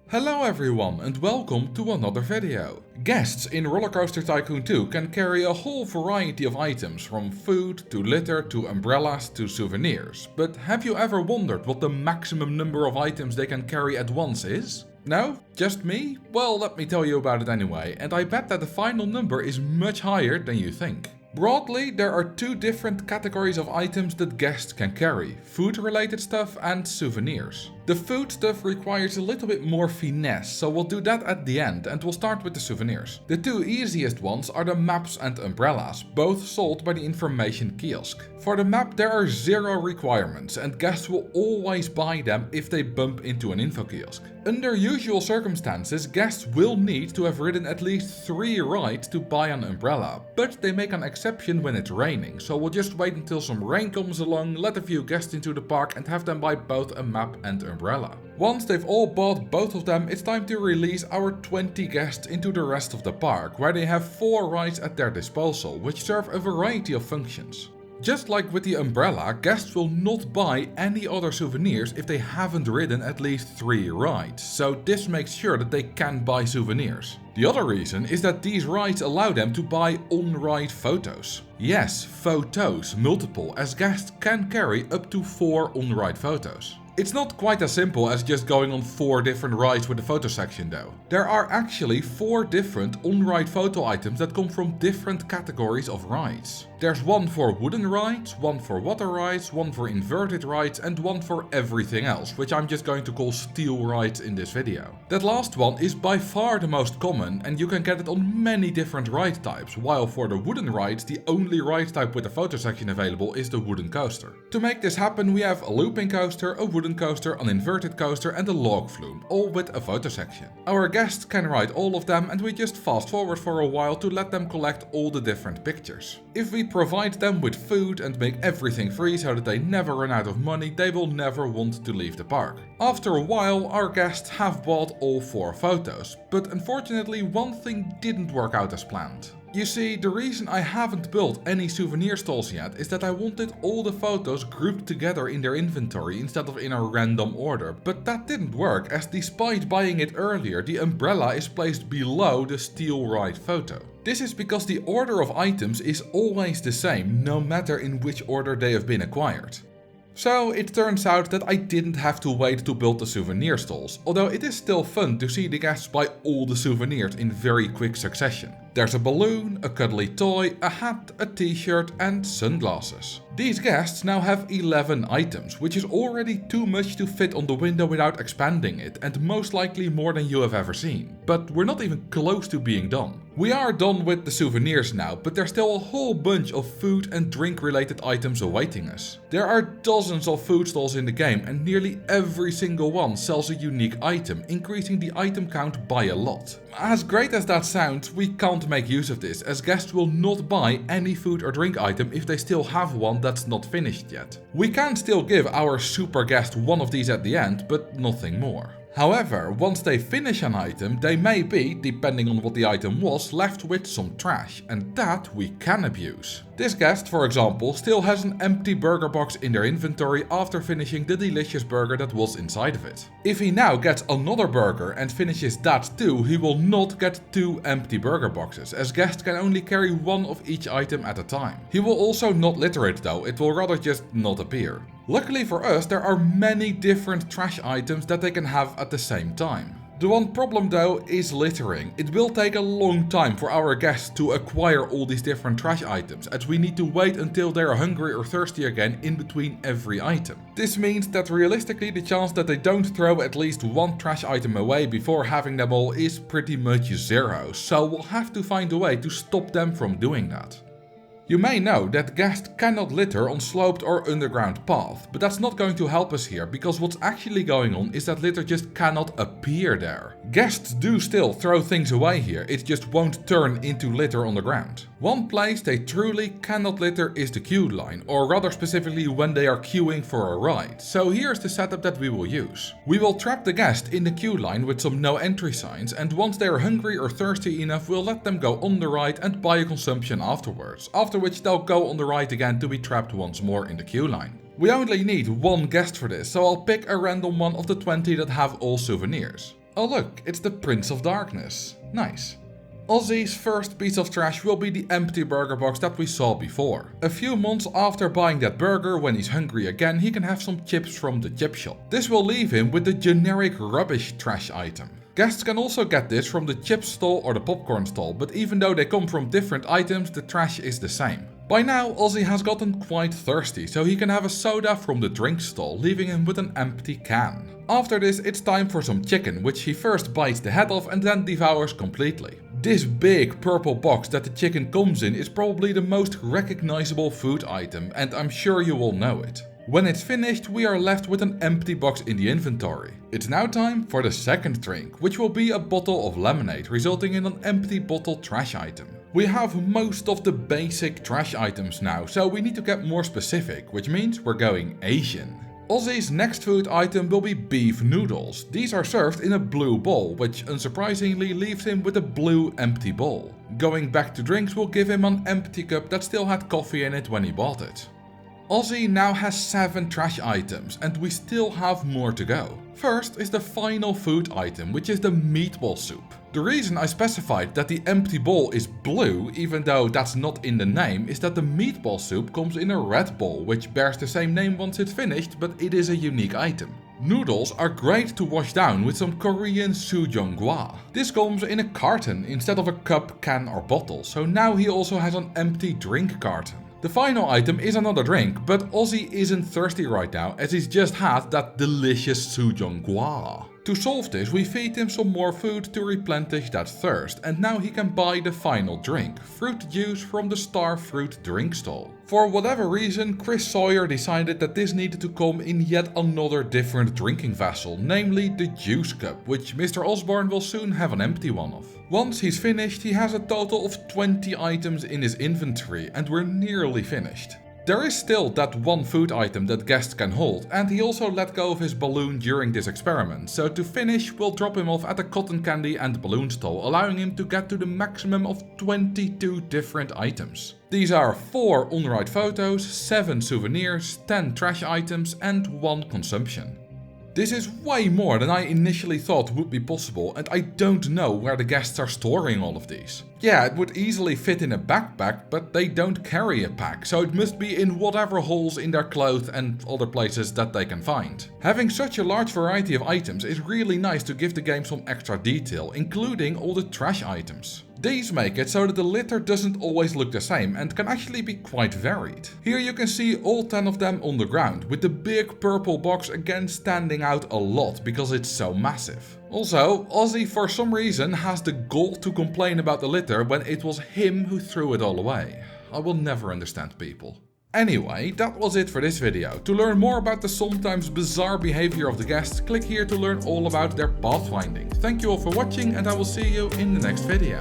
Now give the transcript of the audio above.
Hello everyone and welcome to another video. Guests in RollerCoaster Tycoon 2 can carry a whole variety of items from food to litter to umbrellas to souvenirs. But have you ever wondered what the maximum number of items they can carry at once is? No? Just me? Well, let me tell you about it anyway, and I bet that the final number is much higher than you think. Broadly, there are two different categories of items that guests can carry: food related stuff and souvenirs. The food stuff requires a little bit more finesse, so we'll do that at the end and we'll start with the souvenirs. The two easiest ones are the maps and umbrellas, both sold by the information kiosk. For the map there are zero requirements and guests will always buy them if they bump into an info kiosk. Under usual circumstances, guests will need to have ridden at least 3 rides to buy an umbrella, but they make an exception when it's raining, so we'll just wait until some rain comes along, let a few guests into the park and have them buy both a map and umbrella. Once they've all bought both of them, it's time to release our 20 guests into the rest of the park, where they have 4 rides at their disposal, which serve a variety of functions. Just like with the umbrella, guests will not buy any other souvenirs if they haven't ridden at least 3 rides, so this makes sure that they can buy souvenirs. The other reason is that these rides allow them to buy on-ride photos. Yes, photos, multiple, as guests can carry up to 4 on-ride photos. It's not quite as simple as just going on 4 different rides with the photo section though. There are actually 4 different on-ride photo items that come from different categories of rides. There's one for wooden rides, one for water rides, one for inverted rides and one for everything else, which I'm just going to call steel rides in this video. That last one is by far the most common and you can get it on many different ride types, while for the wooden rides the only ride type with a photo section available is the wooden coaster. To make this happen we have a looping coaster, a wooden coaster, an inverted coaster and a log flume, all with a photo section. Our guests can ride all of them and we just fast forward for a while to let them collect all the different pictures. If we provide them with food and make everything free so that they never run out of money, they will never want to leave the park. After a while our guests have bought all 4 photos, but unfortunately one thing didn't work out as planned. You see, the reason I haven't built any souvenir stalls yet is that I wanted all the photos grouped together in their inventory instead of in a random order, but that didn't work as despite buying it earlier, the umbrella is placed below the steel ride photo. This is because the order of items is always the same, no matter in which order they have been acquired. So it turns out that I didn't have to wait to build the souvenir stalls, although it is still fun to see the guests buy all the souvenirs in very quick succession. There's a balloon, a cuddly toy, a hat, a t-shirt and sunglasses. These guests now have 11 items, which is already too much to fit on the window without expanding it and most likely more than you have ever seen. But we're not even close to being done. We are done with the souvenirs now, but there's still a whole bunch of food and drink related items awaiting us. There are dozens of food stalls in the game and nearly every single one sells a unique item, increasing the item count by a lot. As great as that sounds, we can't make use of this, as guests will not buy any food or drink item if they still have one that's not finished yet. We can still give our super guest one of these at the end, but nothing more. However, once they finish an item, they may be, depending on what the item was, left with some trash, and that we can abuse. This guest, for example, still has an empty burger box in their inventory after finishing the delicious burger that was inside of it. If he now gets another burger and finishes that too, he will not get 2 empty burger boxes, as guests can only carry 1 of each item at a time. He will also not litter it though, it will rather just not appear. Luckily for us, there are many different trash items that they can have at the same time. The one problem though is littering. It will take a long time for our guests to acquire all these different trash items, as we need to wait until they are hungry or thirsty again in between every item. This means that realistically the chance that they don't throw at least 1 trash item away before having them all is pretty much 0, so we'll have to find a way to stop them from doing that. You may know that guests cannot litter on sloped or underground paths, but that's not going to help us here, because what's actually going on is that litter just cannot appear there. Guests do still throw things away here, it just won't turn into litter on the ground. One place they truly cannot litter is the queue line, or rather specifically when they are queuing for a ride. So here's the setup that we will use. We will trap the guest in the queue line with some no entry signs, and once they are hungry or thirsty enough we'll let them go on the ride and buy a consumption afterwards, after which they'll go on the ride again to be trapped once more in the queue line. We only need 1 guest for this, so I'll pick a random one of the 20 that have all souvenirs. Oh look, it's the Prince of Darkness. Nice. Ozzy's first piece of trash will be the empty burger box that we saw before. A few months after buying that burger, when he's hungry again, he can have some chips from the chip shop. This will leave him with the generic rubbish trash item. Guests can also get this from the chips stall or the popcorn stall, but even though they come from different items, the trash is the same. By now, Ozzy has gotten quite thirsty, so he can have a soda from the drink stall, leaving him with an empty can. After this, it's time for some chicken, which he first bites the head off and then devours completely. This big purple box that the chicken comes in is probably the most recognizable food item, and I'm sure you all know it. When it's finished, we are left with an empty box in the inventory. It's now time for the second drink, which will be a bottle of lemonade, resulting in an empty bottle trash item. We have most of the basic trash items now, so we need to get more specific, which means we're going Asian. Ozzy's next food item will be beef noodles. These are served in a blue bowl, which unsurprisingly leaves him with a blue empty bowl. Going back to drinks will give him an empty cup that still had coffee in it when he bought it. Ozzy now has 7 trash items and we still have more to go. First is the final food item, which is the meatball soup. The reason I specified that the empty bowl is blue, even though that's not in the name, is that the meatball soup comes in a red bowl, which bears the same name once it's finished, but it is a unique item. Noodles are great to wash down with some Korean souvenir. This comes in a carton instead of a cup, can or bottle, so now he also has an empty drink carton. The final item is another drink, but Ozzy isn't thirsty right now as he's just had that delicious souvenir. To solve this, we feed him some more food to replenish that thirst, and now he can buy the final drink, fruit juice from the Star Fruit drink stall. For whatever reason, Chris Sawyer decided that this needed to come in yet another different drinking vessel, namely the juice cup, which Mr. Osborne will soon have an empty one of. Once he's finished, he has a total of 20 items in his inventory, and we're nearly finished. There is still that one food item that guests can hold, and he also let go of his balloon during this experiment, so to finish we'll drop him off at a cotton candy and balloon stall, allowing him to get to the maximum of 22 different items. These are 4 on-ride photos, 7 souvenirs, 10 trash items and 1 consumption. This is way more than I initially thought would be possible, and I don't know where the guests are storing all of these. Yeah, it would easily fit in a backpack, but they don't carry a pack, so it must be in whatever holes in their clothes and other places that they can find. Having such a large variety of items is really nice to give the game some extra detail, including all the trash items. These make it so that the litter doesn't always look the same and can actually be quite varied. Here you can see all 10 of them on the ground, with the big purple box again standing out a lot because it's so massive. Also, Ozzy for some reason has the gall to complain about the litter when it was him who threw it all away. I will never understand people. Anyway, that was it for this video. To learn more about the sometimes bizarre behavior of the guests, click here to learn all about their pathfinding. Thank you all for watching and I will see you in the next video.